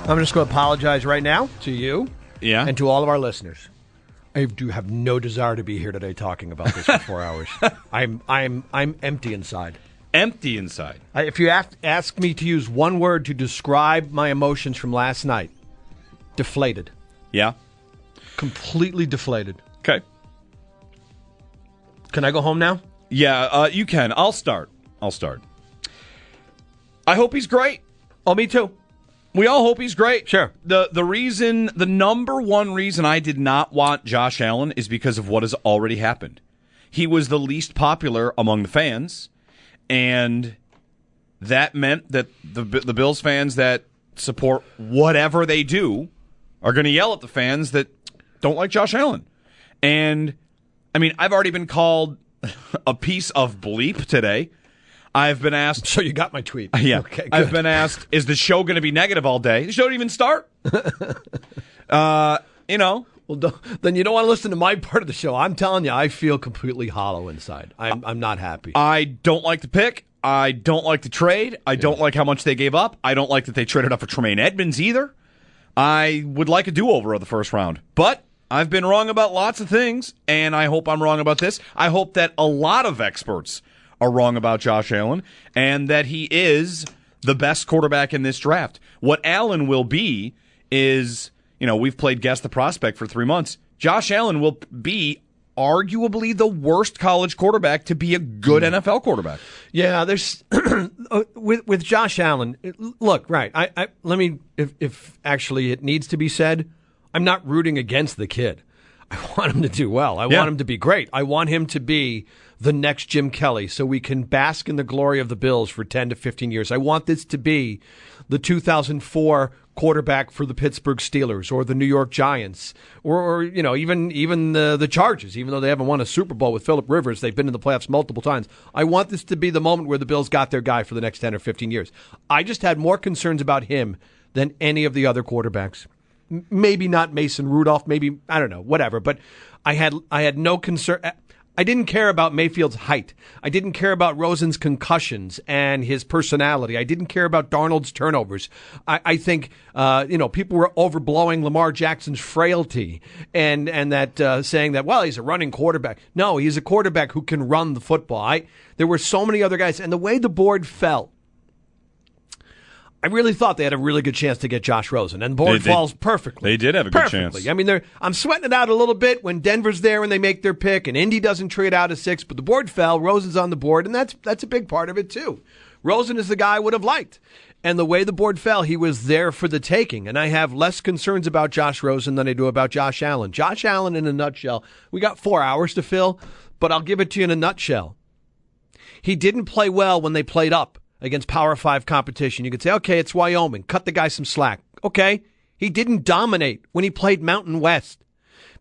I'm just going to apologize right now to you and to all of our listeners. I do have no desire to be here today talking about this for 4 hours. I'm empty inside. Empty inside. If you ask me to use one word to describe my emotions from last night, deflated. Yeah? Completely deflated. Okay. Can I go home now? Yeah, you can. I'll start. I hope he's great. Oh, me too. We all hope he's great. Sure. The number one reason I did not want Josh Allen is because of what has already happened. He was the least popular among the fans, and that meant that the Bills fans that support whatever they do are going to yell at the fans that don't like Josh Allen. And, I mean, I've already been called a piece of bleep today. I've been asked... So you got my tweet. Yeah. Okay, good. I've been asked, is the show going to be negative all day? The show didn't even start. Well, then you don't want to listen to my part of the show. I'm telling you, I feel completely hollow inside. I'm not happy. I don't like the pick. I don't like the trade. I don't like how much they gave up. I don't like that they traded up for Tremaine Edmonds either. I would like a do-over of the first round. But I've been wrong about lots of things, and I hope I'm wrong about this. I hope that a lot of experts are wrong about Josh Allen, and that he is the best quarterback in this draft. What Allen will be is, we've played Guess the Prospect for 3 months. Josh Allen will be arguably the worst college quarterback to be a good NFL quarterback. Yeah, there's with Josh Allen. Look, right? Let me, if actually it needs to be said, I'm not rooting against the kid. I want him to do well. I want him to be great. I want him to be the next Jim Kelly so we can bask in the glory of the Bills for 10 to 15 years. I want this to be the 2004 quarterback for the Pittsburgh Steelers or the New York Giants or even the Chargers, even though they haven't won a Super Bowl with Phillip Rivers. They've been in the playoffs multiple times. I want this to be the moment where the Bills got their guy for the next 10 or 15 years. I just had more concerns about him than any of the other quarterbacks. Maybe not Mason Rudolph, maybe, I don't know, whatever. But I had no concern. I didn't care about Mayfield's height. I didn't care about Rosen's concussions and his personality. I didn't care about Darnold's turnovers. I think, people were overblowing Lamar Jackson's frailty and that saying that, well, he's a running quarterback. No, he's a quarterback who can run the football. There were so many other guys. And the way the board fell, I really thought they had a really good chance to get Josh Rosen, and the board falls perfectly. They did have a good chance. I mean, I'm sweating it out a little bit when Denver's there and they make their pick, and Indy doesn't trade out of 6, but the board fell. Rosen's on the board, and that's a big part of it, too. Rosen is the guy I would have liked. And the way the board fell, he was there for the taking. And I have less concerns about Josh Rosen than I do about Josh Allen. Josh Allen, in a nutshell, we got 4 hours to fill, but I'll give it to you in a nutshell. He didn't play well when they played up against Power 5 competition. You could say, okay, it's Wyoming. Cut the guy some slack. Okay. He didn't dominate when he played Mountain West.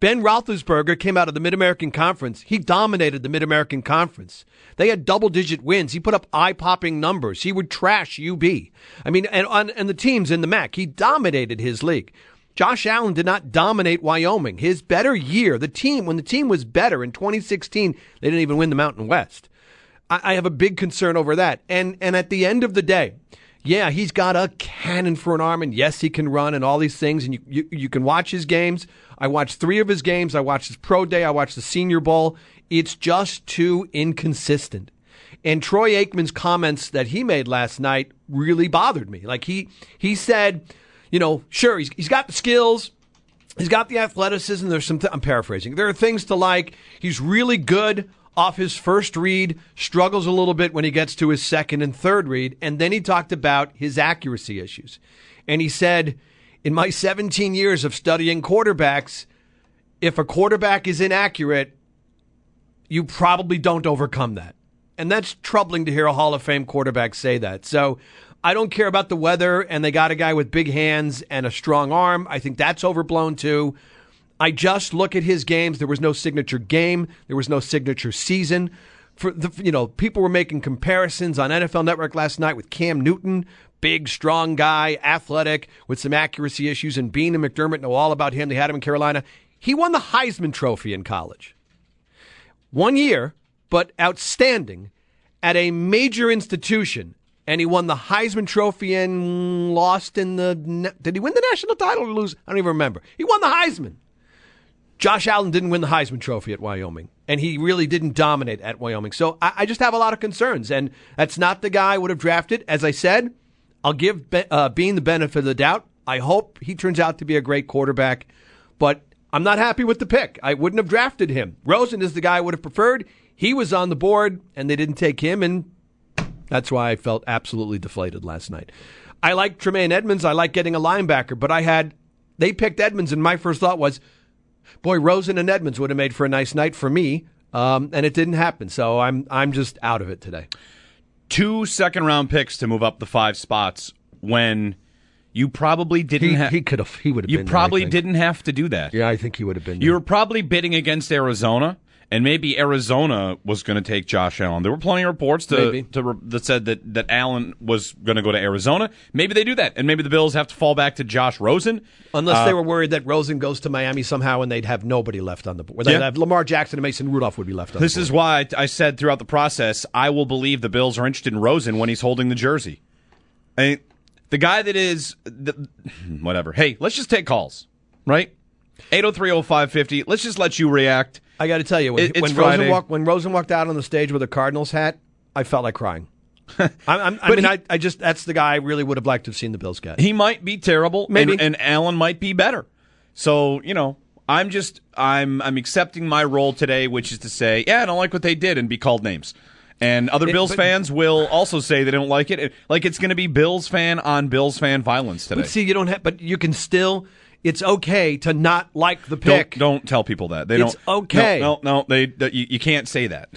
Ben Roethlisberger came out of the Mid-American Conference. He dominated the Mid-American Conference. They had double-digit wins. He put up eye-popping numbers. He would trash UB. I mean, and the teams in the MAC. He dominated his league. Josh Allen did not dominate Wyoming. His better year, when the team was better in 2016, they didn't even win the Mountain West. I have a big concern over that. And at the end of the day, yeah, he's got a cannon for an arm, and yes, he can run and all these things, and you can watch his games. I watched 3 of his games. I watched his pro day. I watched the Senior Bowl. It's just too inconsistent. And Troy Aikman's comments that he made last night really bothered me. Like he said, sure, he's got the skills. He's got the athleticism. There's I'm paraphrasing. There are things to like. He's really good off his first read, struggles a little bit when he gets to his second and third read, and then he talked about his accuracy issues. And he said, in my 17 years of studying quarterbacks, if a quarterback is inaccurate, you probably don't overcome that. And that's troubling to hear a Hall of Fame quarterback say that. So I don't care about the weather, and they got a guy with big hands and a strong arm. I think that's overblown too. I just look at his games. There was no signature game. There was no signature season. People were making comparisons on NFL Network last night with Cam Newton, big, strong guy, athletic, with some accuracy issues, and Bean and McDermott know all about him. They had him in Carolina. He won the Heisman Trophy in college. 1 year, but outstanding at a major institution and he won the Heisman Trophy and lost in the... Did he win the national title or lose? I don't even remember. He won the Heisman. Josh Allen didn't win the Heisman Trophy at Wyoming, and he really didn't dominate at Wyoming. So I just have a lot of concerns, and that's not the guy I would have drafted. As I said, I'll give Bean the benefit of the doubt. I hope he turns out to be a great quarterback, but I'm not happy with the pick. I wouldn't have drafted him. Rosen is the guy I would have preferred. He was on the board, and they didn't take him, and that's why I felt absolutely deflated last night. I like Tremaine Edmonds. I like getting a linebacker, but they picked Edmonds, and my first thought was, boy, Rosen and Edmonds would have made for a nice night for me, and it didn't happen. So I'm just out of it today. 2 second-round picks to move up the 5 spots when you probably didn't have... He would have been You there, probably didn't have to do that. Yeah, I think he would have been there. You were probably bidding against Arizona, and maybe Arizona was going to take Josh Allen. There were plenty of reports that said that Allen was going to go to Arizona. Maybe they do that, and maybe the Bills have to fall back to Josh Rosen. Unless they were worried that Rosen goes to Miami somehow and they'd have nobody left on the board. They'd have Lamar Jackson and Mason Rudolph would be left on the board. This is why I said throughout the process, I will believe the Bills are interested in Rosen when he's holding the jersey. The guy that is... whatever. Hey, let's just take calls, right? 803-0550. Let's just let you react. I got to tell you, when Rosen walked out on the stage with a Cardinals hat, I felt like crying. That's the guy I really would have liked to have seen the Bills get. He might be terrible, maybe, and Allen might be better. So, I'm accepting my role today, which is to say, I don't like what they did and be called names. And other Bills fans will also say they don't like it. Like it's going to be Bills fan on Bills fan violence today. But see, you can still. It's okay to not like the pick. Don't tell people that. It's okay. No. You can't say that.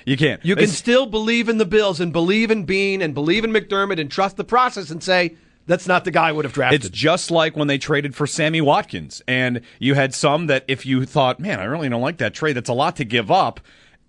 You can't. You can still believe in the Bills and believe in Bean and believe in McDermott and trust the process and say that's not the guy I would have drafted. It's just like when they traded for Sammy Watkins, and you had some that if you thought, man, I really don't like that trade. That's a lot to give up.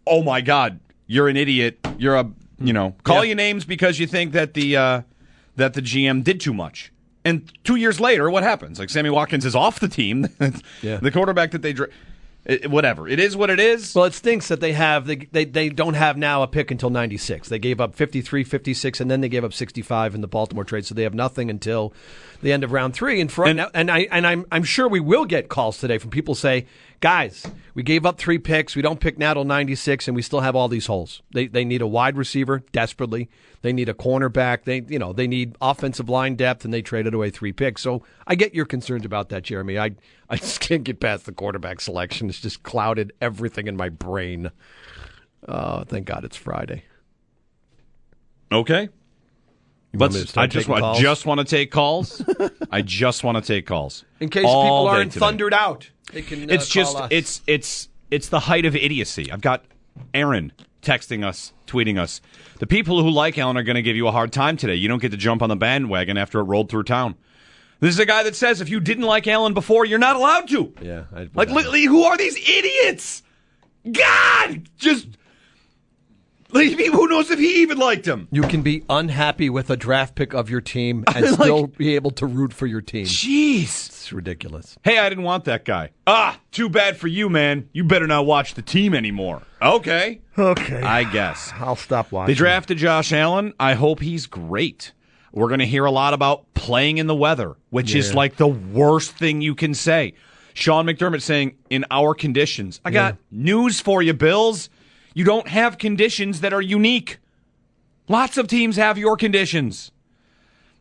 Oh my God, you're an idiot. You're call you names because you think that the GM did too much. And 2 years later, what happens? Like Sammy Watkins is off the team. The quarterback that they whatever. It is what it is. Well, it stinks that they don't have now a pick until 96. They gave up 53, 56, and then they gave up 65 in the Baltimore trade, so they have nothing until the end of round 3. I'm sure we will get calls today from people say, guys, we gave up 3 picks. We don't pick now till 96, and we still have all these holes. They need a wide receiver desperately. They need a cornerback. They need offensive line depth, and they traded away 3 picks. So I get your concerns about that, Jeremy. I just can't get past the quarterback selection. It's just clouded everything in my brain. Thank God it's Friday. Okay. I just want to take calls. I just want to take calls. In case people aren't thundered out, they can call us. It's the height of idiocy. I've got Aaron texting us, tweeting us. The people who like Allen are going to give you a hard time today. You don't get to jump on the bandwagon after it rolled through town. This is a guy that says if you didn't like Allen before, you're not allowed to. Yeah. Who are these idiots? God! Just... who knows if he even liked him? You can be unhappy with a draft pick of your team and still be able to root for your team. Jeez. It's ridiculous. Hey, I didn't want that guy. Too bad for you, man. You better not watch the team anymore. Okay. I guess. I'll stop watching. They drafted Josh Allen. I hope he's great. We're going to hear a lot about playing in the weather, which is like the worst thing you can say. Sean McDermott saying, in our conditions. I got news for you, Bills. You don't have conditions that are unique. Lots of teams have your conditions.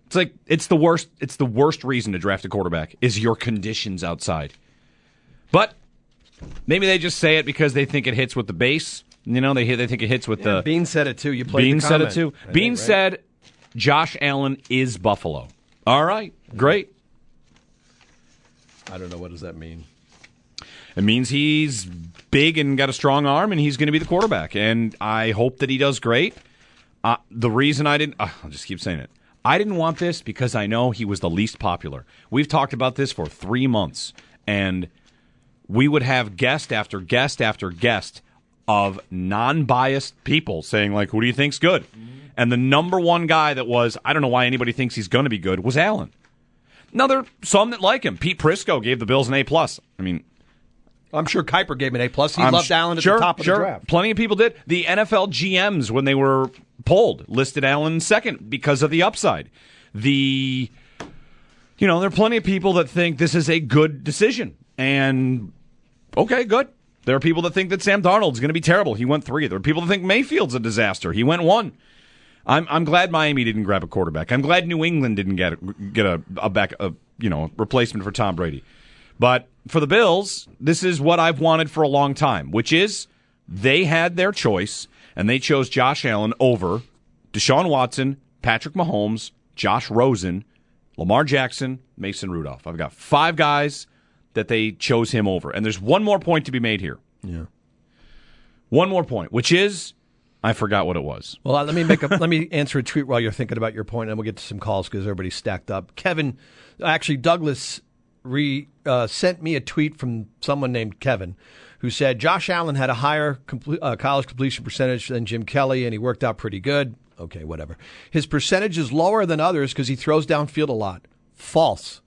It's like it's the worst reason to draft a quarterback is your conditions outside. But maybe they just say it because they think it hits with the base. They think it hits with the... Bean said it too. You played Bean the comment. said it too. Bean said Josh Allen is Buffalo. All right, great. I don't know, what does that mean? It means he's big and got a strong arm, and he's going to be the quarterback. And I hope that he does great. The reason I didn't... I'll just keep saying it. I didn't want this because I know he was the least popular. We've talked about this for 3 months, and we would have guest after guest after guest of non-biased people saying, like, who do you think's good? And the number one guy that was, I don't know why anybody thinks he's going to be good, was Allen. Now, there are some that like him. Pete Prisco gave the Bills an A+. I mean... I'm sure Kuiper gave him an A+. He loved Allen at the top of the draft. Plenty of people did. The NFL GMs, when they were polled, listed Allen second because of the upside. There are plenty of people that think this is a good decision. And, okay, good. There are people that think that Sam Darnold's going to be terrible. He went 3. There are people that think Mayfield's a disaster. He went 1. I'm glad Miami didn't grab a quarterback. I'm glad New England didn't get a replacement for Tom Brady. But for the Bills, this is what I've wanted for a long time, which is they had their choice, and they chose Josh Allen over Deshaun Watson, Patrick Mahomes, Josh Rosen, Lamar Jackson, Mason Rudolph. I've got 5 guys that they chose him over. And there's one more point to be made here. Yeah. One more point, which is I forgot what it was. Well, let me answer a tweet while you're thinking about your point, and we'll get to some calls because everybody's stacked up. Douglas sent me a tweet from someone named Kevin, who said Josh Allen had a higher college completion percentage than Jim Kelly, and he worked out pretty good. Okay, whatever. His percentage is lower than others because he throws downfield a lot. False.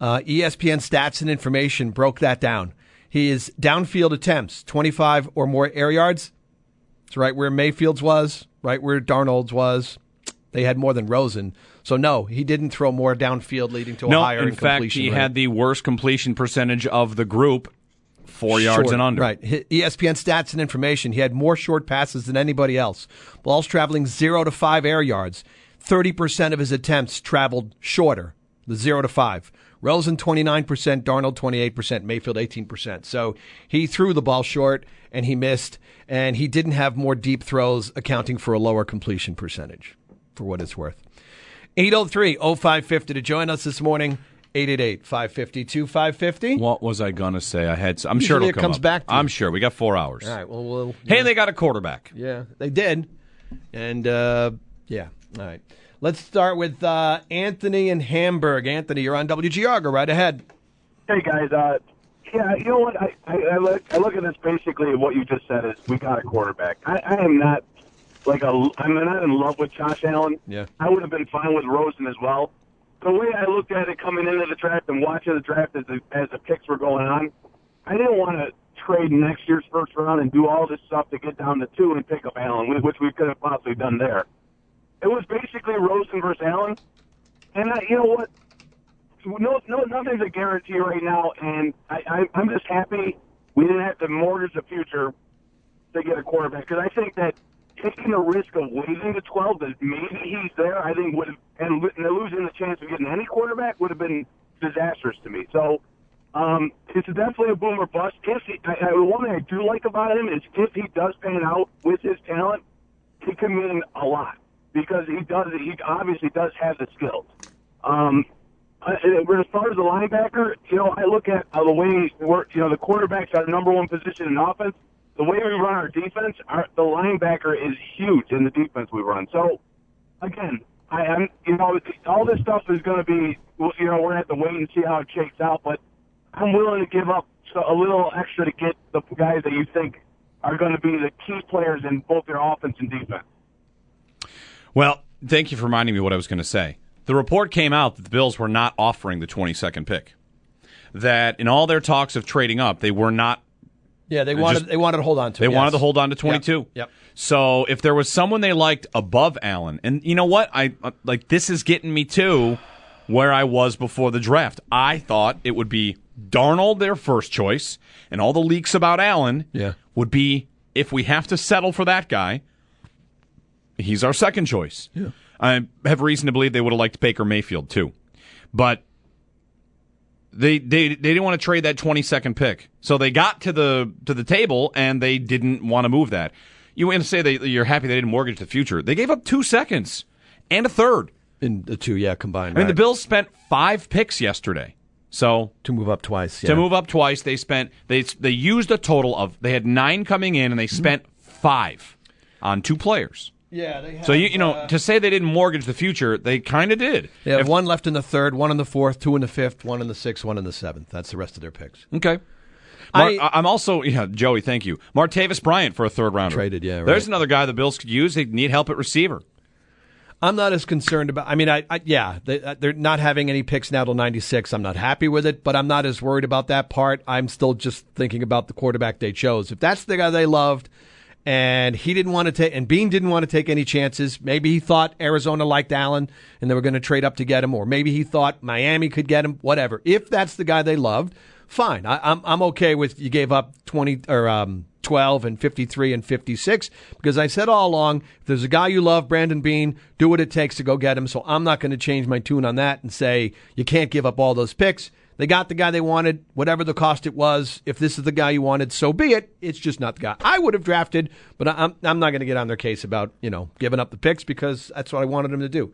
ESPN Stats and Information broke that down. His downfield attempts, 25 or more air yards. It's right where Mayfield's was, right where Darnold's was. They had more than Rosen. So, no, he didn't throw more downfield, leading to a higher in fact, completion he rate. had the worst completion percentage of the group, 4 yards and under. Right. ESPN Stats and Information, he had more short passes than anybody else. Balls traveling 0 to 5 air yards. 30% of his attempts traveled shorter, the 0 to 5. Rosen 29%, Darnold 28%, Mayfield 18%. So he threw the ball short and he missed, and he didn't have more deep throws, accounting for a lower completion percentage, for what it's worth. 803-0550 to join us this morning. 888-550-2550. What was I going to say? I'm sure it'll come comes up. back to you. I'm sure. We got 4 hours. All right. Well, hey, they got a quarterback. Yeah, they did. And, yeah. All right. Let's start with Anthony in Hamburg. Anthony, you're on WGR. Go right ahead. Hey, guys. Yeah, you know what? I look at this basically, what you just said is we got a quarterback. I am not I'm not in love with Josh Allen. Yeah. I would have been fine with Rosen as well. The way I looked at it coming into the draft and watching the draft as the picks were going on, I didn't want to trade next year's first round and do all this stuff to get down to 2 and pick up Allen, which we could have possibly done there. It was basically Rosen versus Allen. And you know what? No, nothing's a guarantee right now, and I'm just happy we didn't have to mortgage the future to get a quarterback, because I think that taking the risk of waiting to 12 that maybe he's there, I think would have, and losing the chance of getting any quarterback would have been disastrous to me. So it's definitely a boom or bust. The one thing I do like about him is if he does pan out with his talent, he can mean a lot, because he obviously does have the skills. As far as the linebacker, I look at the way we work. The quarterback's our number one position in offense. The way we run our defense, the linebacker is huge in the defense we run. So, again, all this stuff is going to be, we're going to have to wait and see how it shakes out. But I'm willing to give up a little extra to get the guys that you think are going to be the key players in both their offense and defense. Well, thank you for reminding me what I was going to say. The report came out that the Bills were not offering the 22nd pick. That in all their talks of trading up, they were not. Yeah, they wanted to hold on to. They wanted to hold on to 22. Yep. So if there was someone they liked above Allen, and you know what, this is getting me to where I was before the draft. I thought it would be Darnold, their first choice, and all the leaks about Allen would be, if we have to settle for that guy, he's our second choice. Yeah. I have reason to believe they would have liked Baker Mayfield too, but they didn't want to trade that 22nd pick, so they got to the table and they didn't want to move that. You want to say that you're happy they didn't mortgage the future? They gave up 2 seconds and a third in the 2, combined. I mean, the Bills spent 5 picks yesterday, so to move up twice. To move up twice, they used a total of, they had 9 coming in and they spent 5 on 2 players. Yeah, they have, so to say they didn't mortgage the future, they kind of did. They have 1 left in the 3rd, 1 in the 4th, 2 in the 5th, 1 in the 6th, 1 in the 7th. That's the rest of their picks. Okay. I'm also, Joey, thank you. Martavis Bryant for a 3rd rounder. Traded, yeah. Right. There's another guy the Bills could use. They need help at receiver. I'm not as concerned about. I mean, they're not having any picks now till 96. I'm not happy with it, but I'm not as worried about that part. I'm still just thinking about the quarterback they chose. If that's the guy they loved, and he didn't want to take, and Bean didn't want to take any chances. Maybe he thought Arizona liked Allen, and they were going to trade up to get him, or maybe he thought Miami could get him. Whatever. If that's the guy they loved, fine. I'm okay with you gave up 12 and 53 and 56, because I said all along, if there's a guy you love, Brandon Bean, do what it takes to go get him. So I'm not going to change my tune on that and say you can't give up all those picks. They got the guy they wanted, whatever the cost it was. If this is the guy you wanted, so be it. It's just not the guy I would have drafted, but I'm not going to get on their case about, giving up the picks, because that's what I wanted them to do.